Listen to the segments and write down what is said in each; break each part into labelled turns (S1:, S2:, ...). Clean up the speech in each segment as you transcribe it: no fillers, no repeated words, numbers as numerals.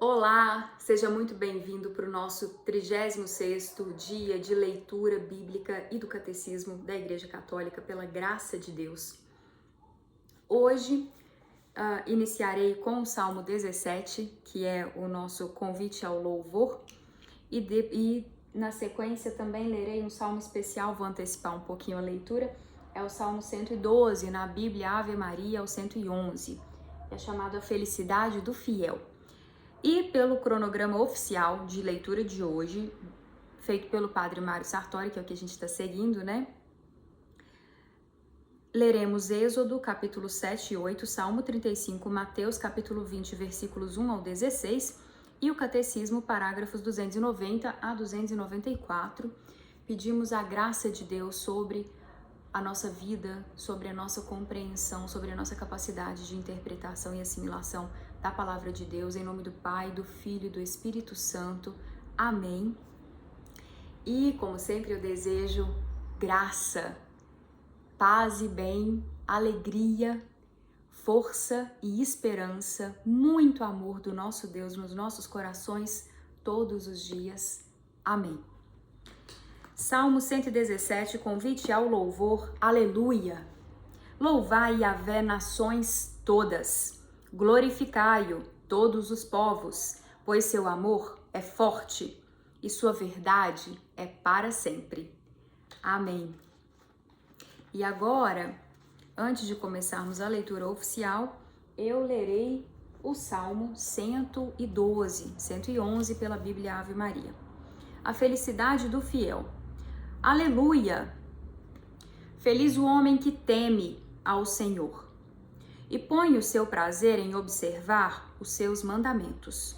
S1: Olá, seja muito bem-vindo para o nosso 36º dia de leitura bíblica e do Catecismo da Igreja Católica, pela graça de Deus. Hoje, iniciarei com o Salmo 17, que é o nosso convite ao louvor, e na sequência também lerei um salmo especial, vou antecipar um pouquinho a leitura, é o Salmo 112, na Bíblia Ave Maria, o 111, é chamado A Felicidade do Fiel. E pelo cronograma oficial de leitura de hoje, feito pelo Padre Mário Sartori, que é o que a gente está seguindo, né? Leremos Êxodo, capítulo 7 e 8, Salmo 35, Mateus, capítulo 20, versículos 1 ao 16, e o Catecismo, parágrafos 290 a 294. Pedimos a graça de Deus sobre a nossa vida, sobre a nossa compreensão, sobre a nossa capacidade de interpretação e assimilação da Palavra de Deus, em nome do Pai, do Filho e do Espírito Santo. Amém. E, como sempre, eu desejo graça, paz e bem, alegria, força e esperança, muito amor do nosso Deus nos nossos corações todos os dias. Amém. Salmo 117, convite ao louvor, aleluia! Louvai Yahvé nações todas, glorificai-o todos os povos, pois seu amor é forte e sua verdade é para sempre. Amém. E agora, antes de começarmos a leitura oficial, eu lerei o Salmo 111 pela Bíblia Ave Maria. A felicidade do fiel. Aleluia! Feliz o homem que teme ao Senhor e põe o seu prazer em observar os seus mandamentos.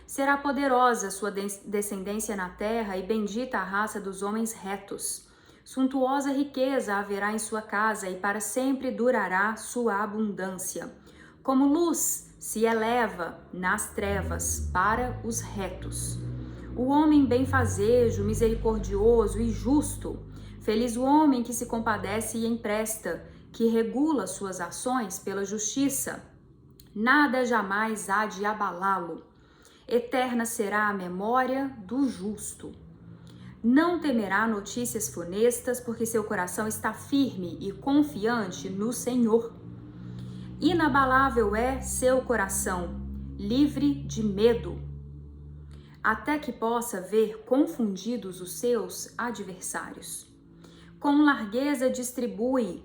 S1: Será poderosa sua descendência na terra e bendita a raça dos homens retos. Suntuosa riqueza haverá em sua casa e para sempre durará sua abundância. Como luz se eleva nas trevas para os retos. O homem benfazejo, misericordioso e justo. Feliz o homem que se compadece e empresta, que regula suas ações pela justiça. Nada jamais há de abalá-lo. Eterna será a memória do justo. Não temerá notícias funestas, porque seu coração está firme e confiante no Senhor. Inabalável é seu coração, livre de medo, até que possa ver confundidos os seus adversários. Com largueza distribuiu,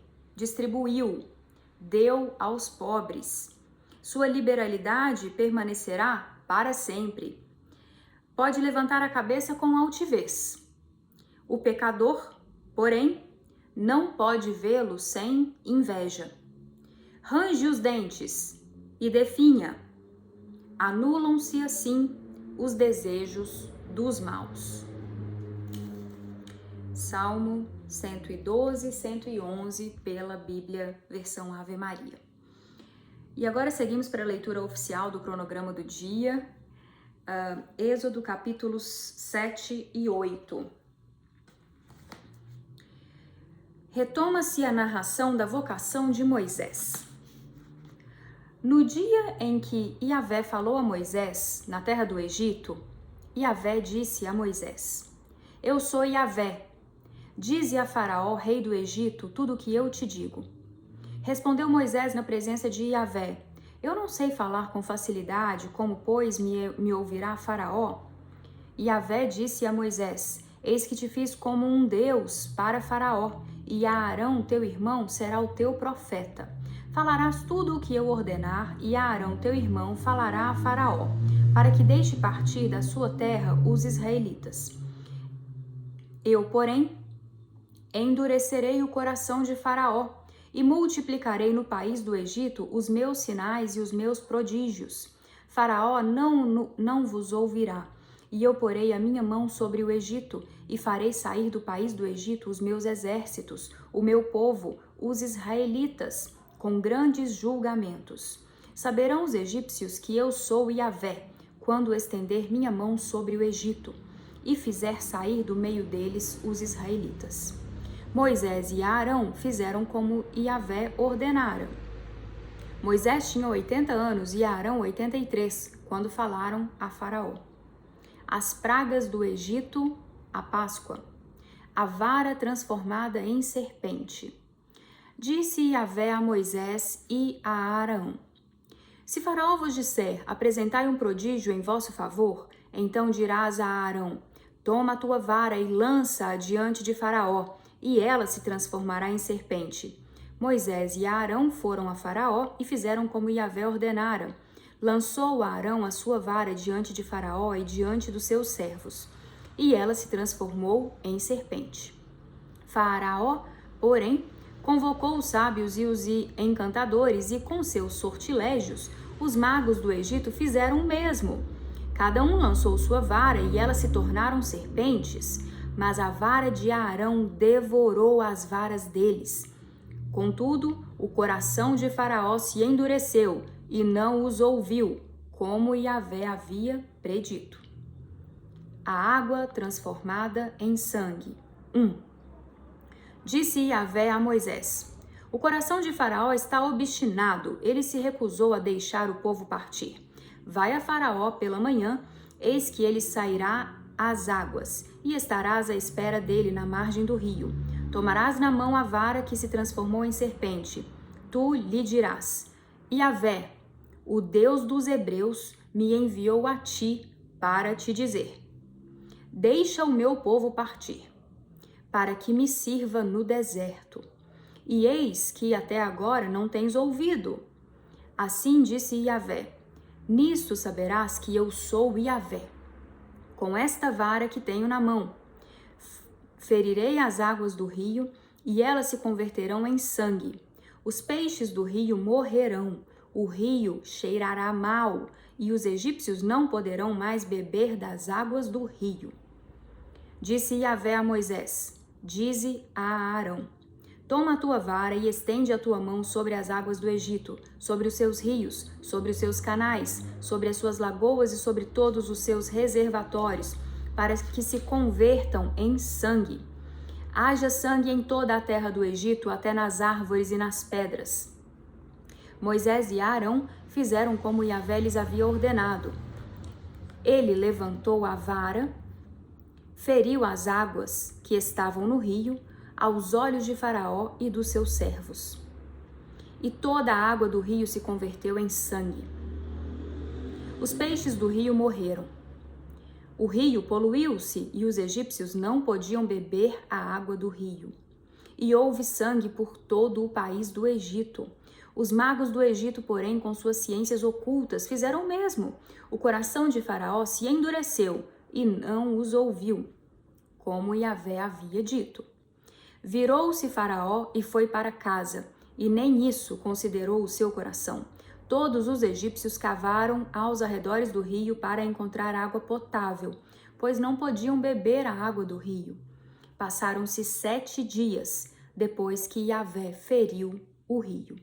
S1: deu aos pobres. Sua liberalidade permanecerá para sempre. Pode levantar a cabeça com altivez. O pecador, porém, não pode vê-lo sem inveja. Range os dentes e definha. Anulam-se assim os desejos dos maus. Salmo 112, 111 pela Bíblia, versão Ave Maria. E agora seguimos para a leitura oficial do cronograma do dia, Êxodo capítulos 7 e 8. Retoma-se a narração da vocação de Moisés. No dia em que Yahvé falou a Moisés na terra do Egito, Yahvé disse a Moisés: Eu sou Yahvé. Dize a Faraó, rei do Egito, tudo o que eu te digo. Respondeu Moisés na presença de Yahvé: Eu não sei falar com facilidade, como, pois, me ouvirá Faraó? Yahvé disse a Moisés: Eis que te fiz como um Deus para Faraó, e Arão, teu irmão, será o teu profeta. Falarás tudo o que eu ordenar, e Arão, teu irmão, falará a Faraó, para que deixe partir da sua terra os israelitas. Eu, porém, endurecerei o coração de Faraó, e multiplicarei no país do Egito os meus sinais e os meus prodígios. Faraó não vos ouvirá, e eu porei a minha mão sobre o Egito, e farei sair do país do Egito os meus exércitos, o meu povo, os israelitas, com grandes julgamentos. Saberão os egípcios que eu sou Yahvé, quando estender minha mão sobre o Egito, e fizer sair do meio deles os israelitas. Moisés e Arão fizeram como Yahvé ordenara. Moisés tinha 80 anos e Arão 83, quando falaram a Faraó. As pragas do Egito, a Páscoa. A vara transformada em serpente. Disse Yahvé a Moisés e a Arão: Se Faraó vos disser, apresentai um prodígio em vosso favor, então dirás a Arão: Toma a tua vara e lança-a diante de Faraó, e ela se transformará em serpente. Moisés e Arão foram a Faraó e fizeram como Yahvé ordenara. Lançou Arão a sua vara diante de Faraó e diante dos seus servos, e ela se transformou em serpente. Faraó, porém, convocou os sábios e os encantadores, e com seus sortilégios, os magos do Egito fizeram o mesmo. Cada um lançou sua vara e elas se tornaram serpentes, mas a vara de Arão devorou as varas deles. Contudo, o coração de Faraó se endureceu e não os ouviu, como Yahvé havia predito. A água transformada em sangue. 1. Disse Yahvé a Moisés: O coração de Faraó está obstinado, ele se recusou a deixar o povo partir. Vai a Faraó pela manhã, eis que ele sairá às águas, e estarás à espera dele na margem do rio. Tomarás na mão a vara que se transformou em serpente. Tu lhe dirás: Yahvé, o Deus dos hebreus, me enviou a ti para te dizer: Deixa o meu povo partir, para que me sirva no deserto. E eis que até agora não tens ouvido. Assim disse Yahvé: Nisto saberás que eu sou Yahvé. Com esta vara que tenho na mão, ferirei as águas do rio, e elas se converterão em sangue. Os peixes do rio morrerão, o rio cheirará mal, e os egípcios não poderão mais beber das águas do rio. Disse Yahvé a Moisés: Dize a Arão: Toma a tua vara e estende a tua mão sobre as águas do Egito, sobre os seus rios, sobre os seus canais, sobre as suas lagoas e sobre todos os seus reservatórios, para que se convertam em sangue. Haja sangue em toda a terra do Egito, até nas árvores e nas pedras. Moisés e Arão fizeram como Yahvé lhes havia ordenado. Ele levantou a vara, feriu as águas que estavam no rio, aos olhos de Faraó e dos seus servos. E toda a água do rio se converteu em sangue. Os peixes do rio morreram. O rio poluiu-se e os egípcios não podiam beber a água do rio. E houve sangue por todo o país do Egito. Os magos do Egito, porém, com suas ciências ocultas, fizeram o mesmo. O coração de Faraó se endureceu e não os ouviu, como Yahvé havia dito. Virou-se Faraó e foi para casa, e nem isso considerou o seu coração. Todos os egípcios cavaram aos arredores do rio para encontrar água potável, pois não podiam beber a água do rio. Passaram-se 7 dias depois que Yahvé feriu o rio.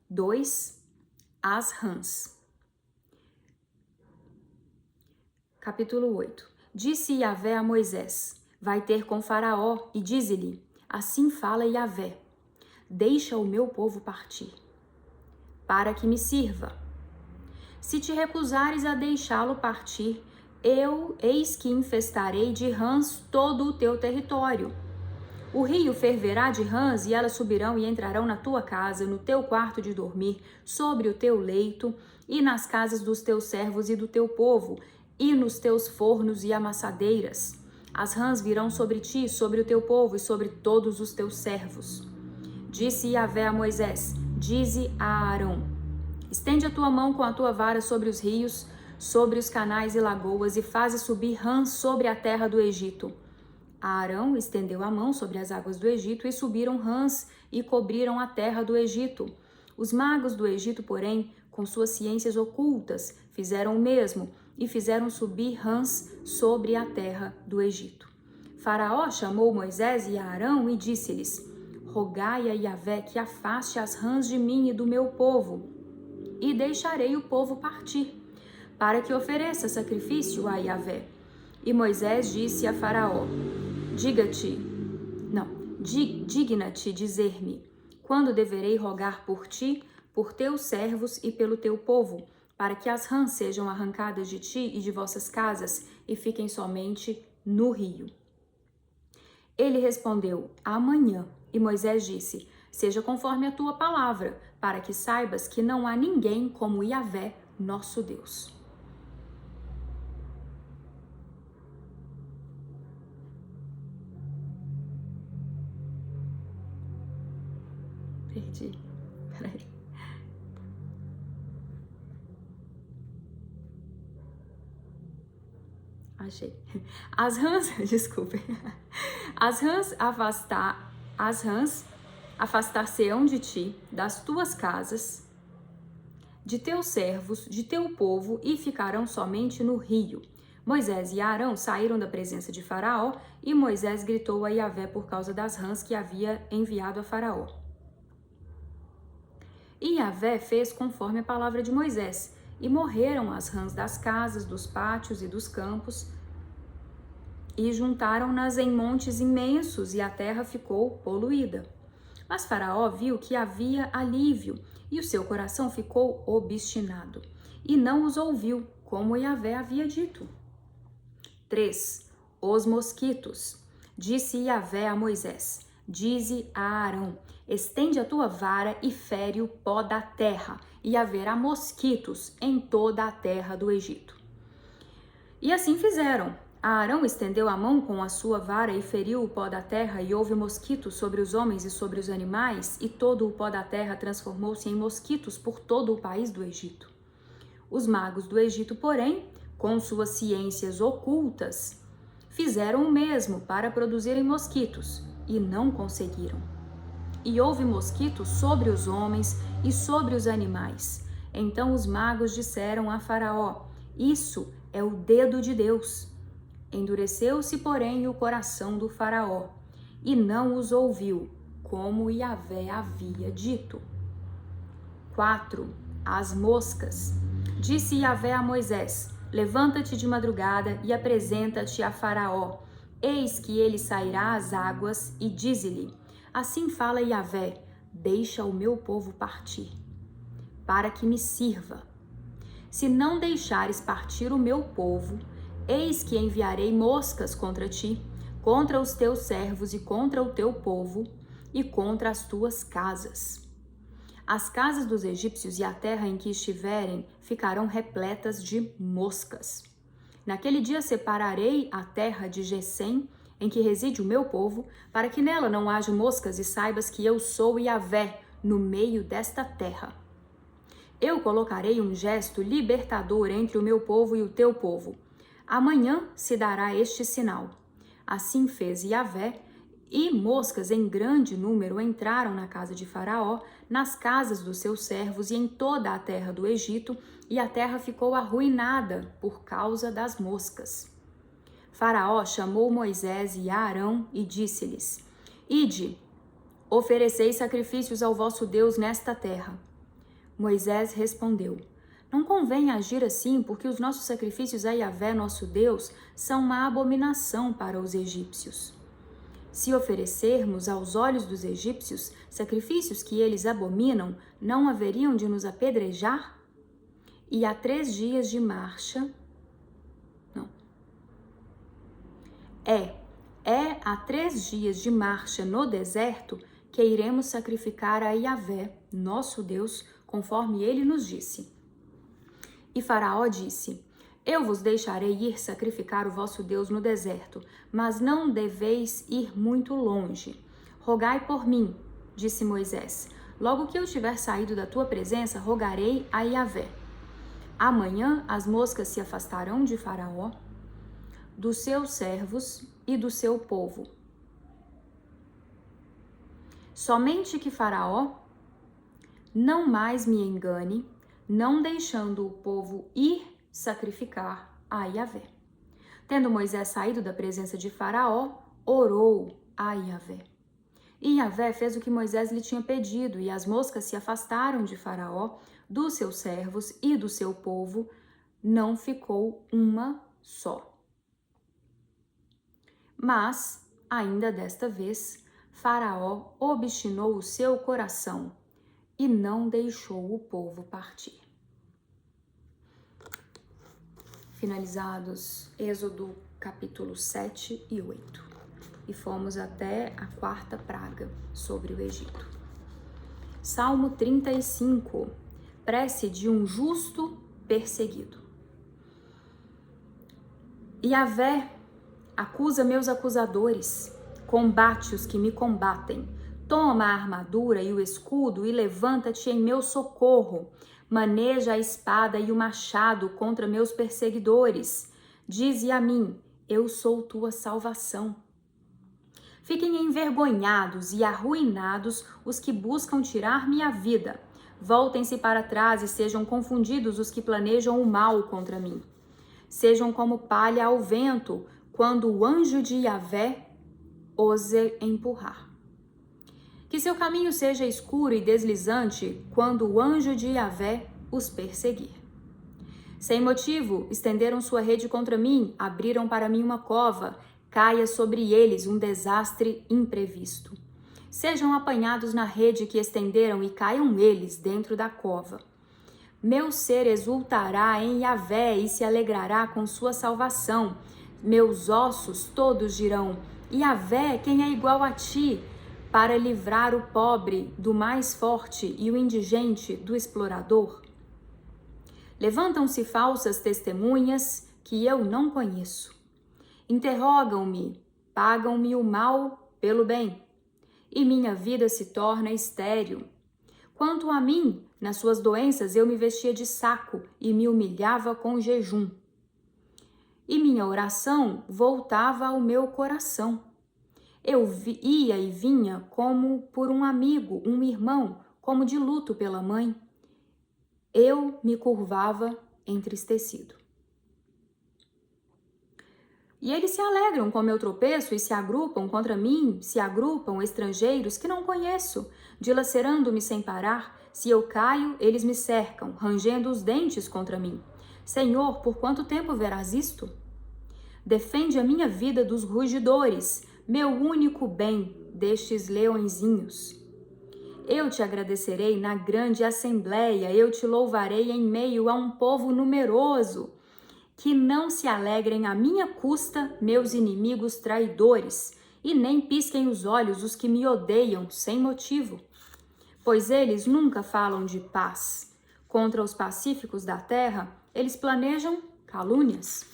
S1: 2. As rãs. Capítulo 8. Disse Yahvé a Moisés: Vai ter com Faraó e dize-lhe: Assim fala Yahvé: Deixa o meu povo partir, para que me sirva. Se te recusares a deixá-lo partir, eis que infestarei de rãs todo o teu território. O rio ferverá de rãs, e elas subirão e entrarão na tua casa, no teu quarto de dormir, sobre o teu leito, e nas casas dos teus servos e do teu povo, e nos teus fornos e amassadeiras. As rãs virão sobre ti, sobre o teu povo e sobre todos os teus servos. Disse Yahvé a Moisés: Dize a Arão: Estende a tua mão com a tua vara sobre os rios, sobre os canais e lagoas, e faze subir rãs sobre a terra do Egito. Arão estendeu a mão sobre as águas do Egito, e subiram rãs e cobriram a terra do Egito. Os magos do Egito, porém, com suas ciências ocultas, fizeram o mesmo, e fizeram subir rãs sobre a terra do Egito. Faraó chamou Moisés e Arão e disse-lhes: Rogai a Yahvé que afaste as rãs de mim e do meu povo, e deixarei o povo partir, para que ofereça sacrifício a Yahvé. E Moisés disse a Faraó: Digna-te dizer-me: quando deverei rogar por ti, por teus servos e pelo teu povo, para que as rãs sejam arrancadas de ti e de vossas casas e fiquem somente no rio? Ele respondeu: amanhã. E Moisés disse: seja conforme a tua palavra, para que saibas que não há ninguém como Yahvé, nosso Deus. Perdi. Peraí. Achei. As rãs, desculpe. As rãs afastar-se-ão de ti, das tuas casas, de teus servos, de teu povo, e ficarão somente no rio. Moisés e Arão saíram da presença de Faraó, e Moisés gritou a Yahvé por causa das rãs que havia enviado a Faraó. E Yahvé fez conforme a palavra de Moisés, e morreram as rãs das casas, dos pátios e dos campos, e juntaram-nas em montes imensos, e a terra ficou poluída. Mas Faraó viu que havia alívio, e o seu coração ficou obstinado, e não os ouviu, como Yahvé havia dito. 3. Os mosquitos. Disse Yahvé a Moisés: dize a Arão: estende a tua vara e fere o pó da terra, e haverá mosquitos em toda a terra do Egito. E assim fizeram. Arão estendeu a mão com a sua vara e feriu o pó da terra, e houve mosquitos sobre os homens e sobre os animais, e todo o pó da terra transformou-se em mosquitos por todo o país do Egito. Os magos do Egito, porém, com suas ciências ocultas, fizeram o mesmo para produzirem mosquitos, e não conseguiram. E houve mosquitos sobre os homens e sobre os animais. Então os magos disseram a Faraó: isso é o dedo de Deus. Endureceu-se, porém, o coração do Faraó, e não os ouviu, como Yahvé havia dito. 4. As moscas. Disse Yahvé a Moisés: levanta-te de madrugada e apresenta-te a Faraó. Eis que ele sairá às águas, e dize-lhe: assim fala Yahvé: deixa o meu povo partir, para que me sirva. Se não deixares partir o meu povo, eis que enviarei moscas contra ti, contra os teus servos e contra o teu povo, e contra as tuas casas. As casas dos egípcios e a terra em que estiverem ficarão repletas de moscas. Naquele dia separarei a terra de Gesem, em que reside o meu povo, para que nela não haja moscas, e saibas que eu sou Yahvé no meio desta terra. Eu colocarei um gesto libertador entre o meu povo e o teu povo. Amanhã se dará este sinal. Assim fez Yahvé, e moscas em grande número entraram na casa de Faraó, nas casas dos seus servos e em toda a terra do Egito, e a terra ficou arruinada por causa das moscas. Faraó chamou Moisés e Arão e disse-lhes: ide, ofereceis sacrifícios ao vosso Deus nesta terra. Moisés respondeu: não convém agir assim, porque os nossos sacrifícios a Yahvé, nosso Deus, são uma abominação para os egípcios. Se oferecermos aos olhos dos egípcios sacrifícios que eles abominam, não haveriam de nos apedrejar? E há 3 dias de marcha... há 3 dias de marcha no deserto que iremos sacrificar a Yahvé, nosso Deus, conforme ele nos disse. E Faraó disse: eu vos deixarei ir sacrificar o vosso Deus no deserto, mas não deveis ir muito longe. Rogai por mim, disse Moisés. Logo que eu tiver saído da tua presença, rogarei a Yahvé. Amanhã as moscas se afastarão de Faraó, dos seus servos e do seu povo. Somente que Faraó não mais me engane, não deixando o povo ir sacrificar a Yahvé. Tendo Moisés saído da presença de Faraó, orou a Yahvé. E Yahvé fez o que Moisés lhe tinha pedido, e as moscas se afastaram de Faraó, dos seus servos e do seu povo, não ficou uma só. Mas, ainda desta vez, Faraó obstinou o seu coração e não deixou o povo partir. Finalizados Êxodo capítulo 7 e 8. E fomos até a quarta praga sobre o Egito. Salmo 35, prece de um justo perseguido. Yahvé acusa meus acusadores, combate os que me combatem. Toma a armadura e o escudo e levanta-te em meu socorro. Maneja a espada e o machado contra meus perseguidores. Dize a mim, eu sou tua salvação. Fiquem envergonhados e arruinados os que buscam tirar minha vida. Voltem-se para trás e sejam confundidos os que planejam o mal contra mim. Sejam como palha ao vento, quando o anjo de Yahvé os empurrar. Que seu caminho seja escuro e deslizante, quando o anjo de Yahvé os perseguir. Sem motivo, estenderam sua rede contra mim, abriram para mim uma cova, caia sobre eles um desastre imprevisto. Sejam apanhados na rede que estenderam e caiam eles dentro da cova. Meu ser exultará em Yahvé e se alegrará com sua salvação. Meus ossos todos dirão, Yahvé, quem é igual a ti, para livrar o pobre do mais forte e o indigente do explorador? Levantam-se falsas testemunhas que eu não conheço. Interrogam-me, pagam-me o mal pelo bem, e minha vida se torna estéril. Quanto a mim, nas suas doenças eu me vestia de saco e me humilhava com jejum. E minha oração voltava ao meu coração. Eu ia e vinha como por um amigo, um irmão, como de luto pela mãe. Eu me curvava entristecido. E eles se alegram com meu tropeço e se agrupam contra mim, se agrupam estrangeiros que não conheço, dilacerando-me sem parar. Se eu caio, eles me cercam, rangendo os dentes contra mim. Senhor, por quanto tempo verás isto? Defende a minha vida dos rugidores, meu único bem destes leõezinhos. Eu te agradecerei na grande assembleia, eu te louvarei em meio a um povo numeroso. Que não se alegrem à minha custa meus inimigos traidores, e nem pisquem os olhos os que me odeiam sem motivo. Pois eles nunca falam de paz. Contra os pacíficos da terra, eles planejam calúnias.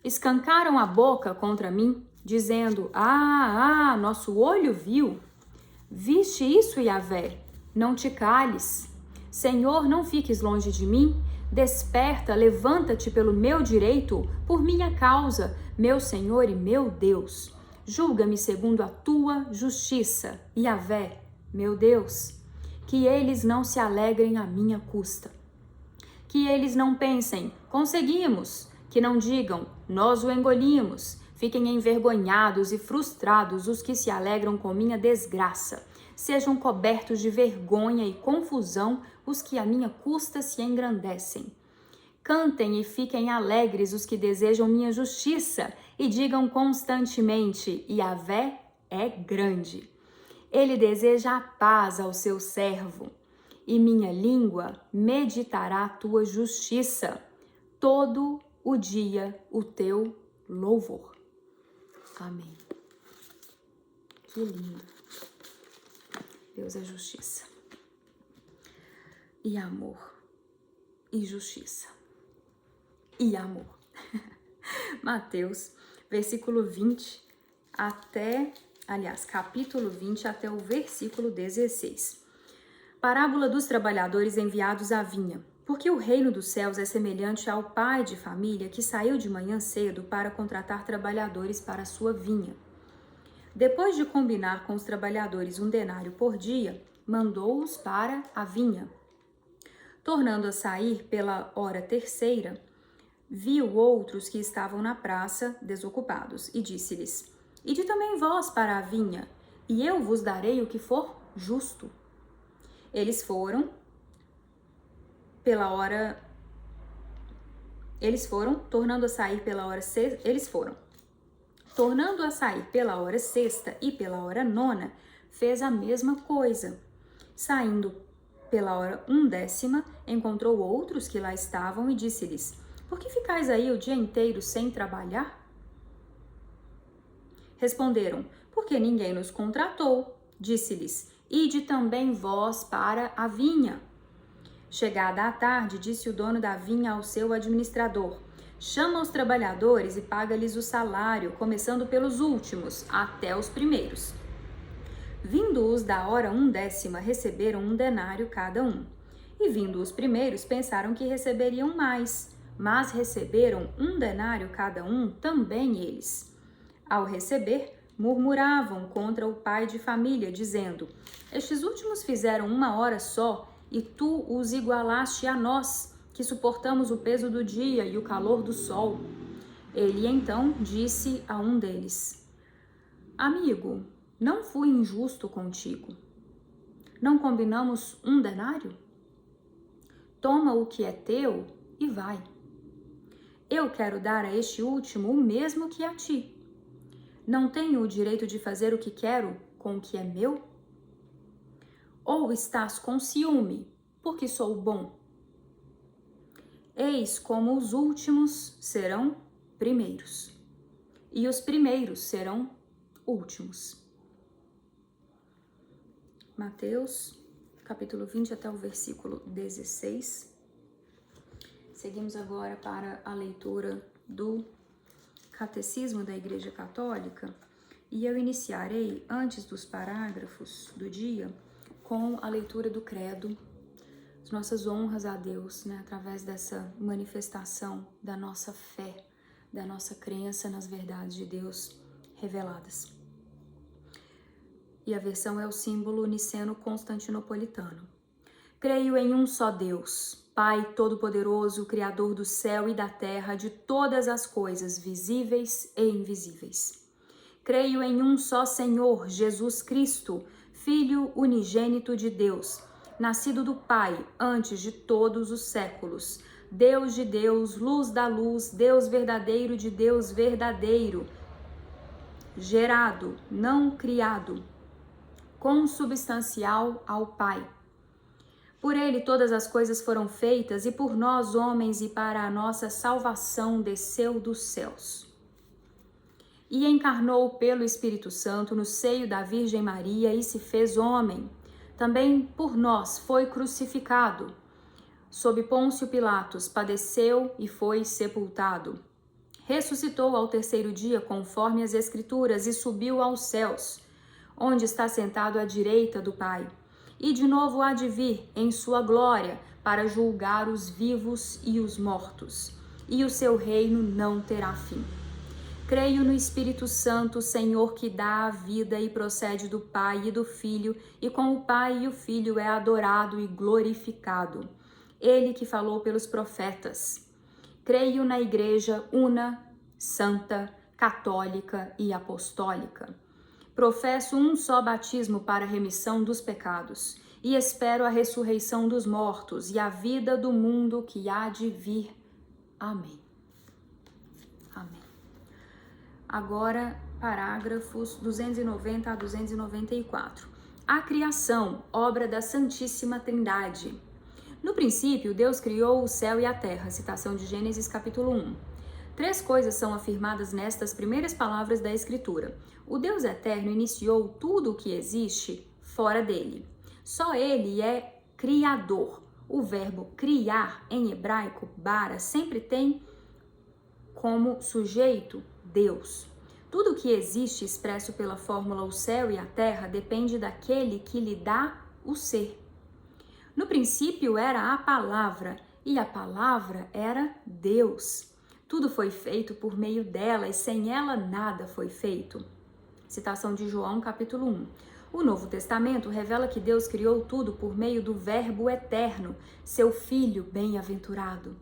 S1: Escancaram a boca contra mim, dizendo, nosso olho viu. Viste isso, Yahvé? Não te cales. Senhor, não fiques longe de mim. Desperta, levanta-te pelo meu direito, por minha causa, meu Senhor e meu Deus. Julga-me segundo a tua justiça, Yahvé, meu Deus. Que eles não se alegrem à minha custa. Que eles não pensem, conseguimos. Que não digam, nós o engolimos. Fiquem envergonhados e frustrados os que se alegram com minha desgraça. Sejam cobertos de vergonha e confusão os que à minha custa se engrandecem. Cantem e fiquem alegres os que desejam minha justiça e digam constantemente, Yahvé é grande. Ele deseja a paz ao seu servo e minha língua meditará a tua justiça, todo o dia o teu louvor. Amém. Que lindo. Deus é justiça e amor e justiça e amor. Mateus, versículo 20 capítulo 20 até o versículo 16. Parábola dos trabalhadores enviados à vinha. Porque o reino dos céus é semelhante ao pai de família que saiu de manhã cedo para contratar trabalhadores para a sua vinha. Depois de combinar com os trabalhadores um denário por dia, mandou-os para a vinha. Tornando a sair pela hora terceira, viu outros que estavam na praça desocupados e disse-lhes, ide também vós para a vinha, e eu vos darei o que for justo. Eles foram, tornando a sair pela hora sexta, Tornando a sair pela hora sexta e pela hora nona, fez a mesma coisa. Saindo pela hora 1ª, encontrou outros que lá estavam e disse-lhes: Por que ficais aí o dia inteiro sem trabalhar? Responderam: Porque ninguém nos contratou. Disse-lhes: Ide também vós para a vinha. Chegada a tarde, disse o dono da vinha ao seu administrador: Chama os trabalhadores e paga-lhes o salário, começando pelos últimos, até os primeiros. Vindo-os da hora 1ª, receberam 1 denário cada um. E vindo os primeiros, pensaram que receberiam mais, mas receberam 1 denário cada um também eles. Ao receber, murmuravam contra o pai de família, dizendo: Estes últimos fizeram 1 hora só, e tu os igualaste a nós, que suportamos o peso do dia e o calor do sol. Ele então disse a um deles: Amigo, não fui injusto contigo. Não combinamos 1 denário? Toma o que é teu e vai. Eu quero dar a este último o mesmo que a ti. Não tenho o direito de fazer o que quero com o que é meu? Ou estás com ciúme, porque sou bom? Eis como os últimos serão primeiros, e os primeiros serão últimos. Mateus, capítulo 20 até o versículo 16. Seguimos agora para a leitura do Catecismo da Igreja Católica, e eu iniciarei, antes dos parágrafos do dia, com a leitura do Credo, as nossas honras a Deus, através dessa manifestação da nossa fé, da nossa crença nas verdades de Deus reveladas. E a versão é o símbolo niceno-constantinopolitano. Creio em um só Deus, Pai Todo-Poderoso, Criador do céu e da terra, de todas as coisas visíveis e invisíveis. Creio em um só Senhor, Jesus Cristo, Filho unigênito de Deus, nascido do Pai antes de todos os séculos, Deus de Deus, luz da luz, Deus verdadeiro de Deus verdadeiro, gerado, não criado, consubstancial ao Pai. Por ele todas as coisas foram feitas, e por nós, homens, e para a nossa salvação desceu dos céus. E encarnou pelo Espírito Santo no seio da Virgem Maria e se fez homem. Também por nós foi crucificado. Sob Pôncio Pilatos padeceu e foi sepultado. Ressuscitou ao 3º dia, conforme as Escrituras, e subiu aos céus, onde está sentado à direita do Pai. E de novo há de vir em sua glória para julgar os vivos e os mortos, e o seu reino não terá fim. Creio no Espírito Santo, Senhor, que dá a vida e procede do Pai e do Filho, e com o Pai e o Filho é adorado e glorificado. Ele que falou pelos profetas. Creio na Igreja una, santa, católica e apostólica. Professo um só batismo para a remissão dos pecados, e espero a ressurreição dos mortos e a vida do mundo que há de vir. Amém. Amém. Agora, parágrafos 290 a 294. A criação, obra da Santíssima Trindade. No princípio, Deus criou o céu e a terra, citação de Gênesis capítulo 1. 3 coisas são afirmadas nestas primeiras palavras da Escritura. O Deus eterno iniciou tudo o que existe fora dele. Só ele é criador. O verbo criar, em hebraico, bara, sempre tem como sujeito Deus. Tudo o que existe expresso pela fórmula o céu e a terra depende daquele que lhe dá o ser. No princípio era a palavra, e a palavra era Deus. Tudo foi feito por meio dela, e sem ela nada foi feito. Citação de João, capítulo 1. O Novo Testamento revela que Deus criou tudo por meio do Verbo eterno, seu Filho bem-aventurado,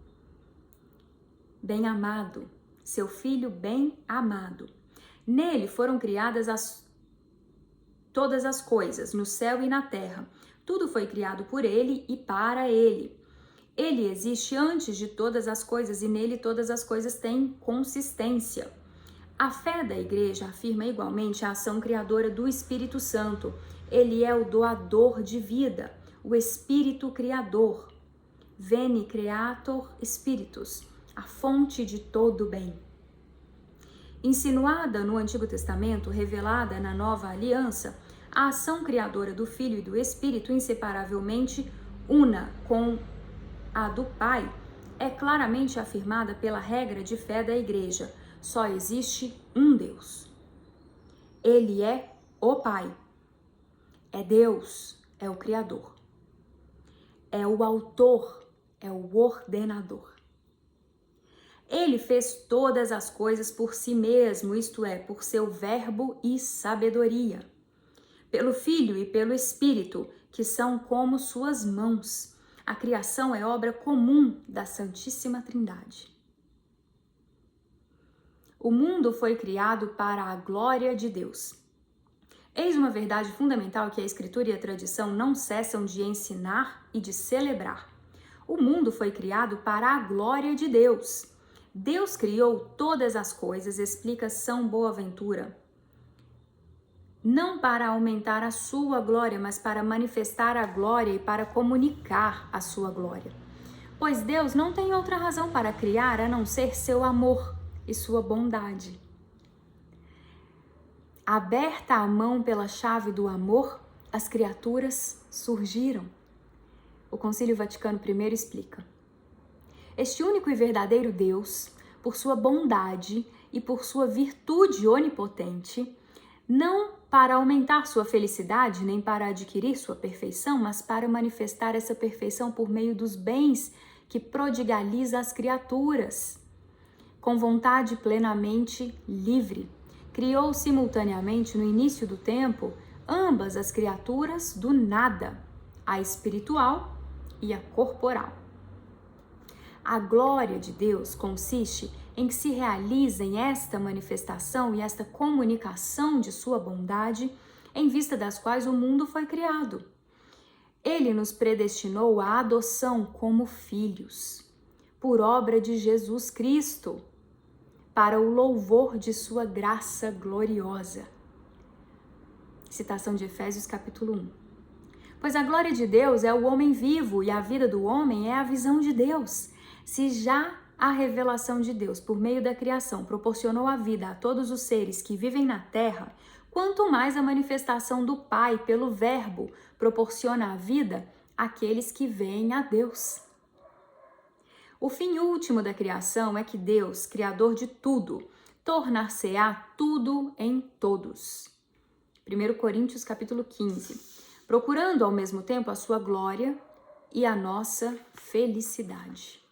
S1: bem-amado, seu Filho bem-amado. Nele foram criadas todas as coisas, no céu e na terra. Tudo foi criado por ele e para ele. Ele existe antes de todas as coisas e nele todas as coisas têm consistência. A fé da igreja afirma igualmente a ação criadora do Espírito Santo. Ele é o doador de vida, o Espírito Criador. Veni Creator Spiritus, a fonte de todo bem. Insinuada no Antigo Testamento, revelada na Nova Aliança, a ação criadora do Filho e do Espírito, inseparavelmente una com a do Pai, é claramente afirmada pela regra de fé da Igreja. Só existe um Deus. Ele é o Pai. É Deus, é o Criador. É o Autor, é o Ordenador. Ele fez todas as coisas por si mesmo, isto é, por seu verbo e sabedoria. Pelo Filho e pelo Espírito, que são como suas mãos. A criação é obra comum da Santíssima Trindade. O mundo foi criado para a glória de Deus. Eis uma verdade fundamental que a Escritura e a tradição não cessam de ensinar e de celebrar. O mundo foi criado para a glória de Deus. Deus criou todas as coisas, explica São Boaventura, não para aumentar a sua glória, mas para manifestar a glória e para comunicar a sua glória. Pois Deus não tem outra razão para criar a não ser seu amor e sua bondade. Aberta a mão pela chave do amor, as criaturas surgiram. O Concílio Vaticano I explica. Este único e verdadeiro Deus, por sua bondade e por sua virtude onipotente, não para aumentar sua felicidade, nem para adquirir sua perfeição, mas para manifestar essa perfeição por meio dos bens que prodigaliza às criaturas, com vontade plenamente livre. Criou simultaneamente, no início do tempo, ambas as criaturas do nada, a espiritual e a corporal. A glória de Deus consiste em que se realizem esta manifestação e esta comunicação de sua bondade, em vista das quais o mundo foi criado. Ele nos predestinou à adoção como filhos, por obra de Jesus Cristo, para o louvor de sua graça gloriosa. Citação de Efésios capítulo 1. Pois a glória de Deus é o homem vivo e a vida do homem é a visão de Deus. Se já a revelação de Deus por meio da criação proporcionou a vida a todos os seres que vivem na terra, quanto mais a manifestação do Pai pelo Verbo proporciona a vida àqueles que veem a Deus. O fim último da criação é que Deus, Criador de tudo, tornar-se-á tudo em todos. 1 Coríntios capítulo 15. Procurando ao mesmo tempo a sua glória e a nossa felicidade.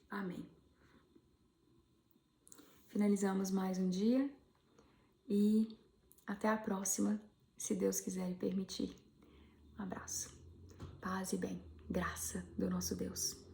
S1: Amém. Finalizamos mais um dia e até a próxima, se Deus quiser e permitir. Um abraço. Paz e bem. Graça do nosso Deus.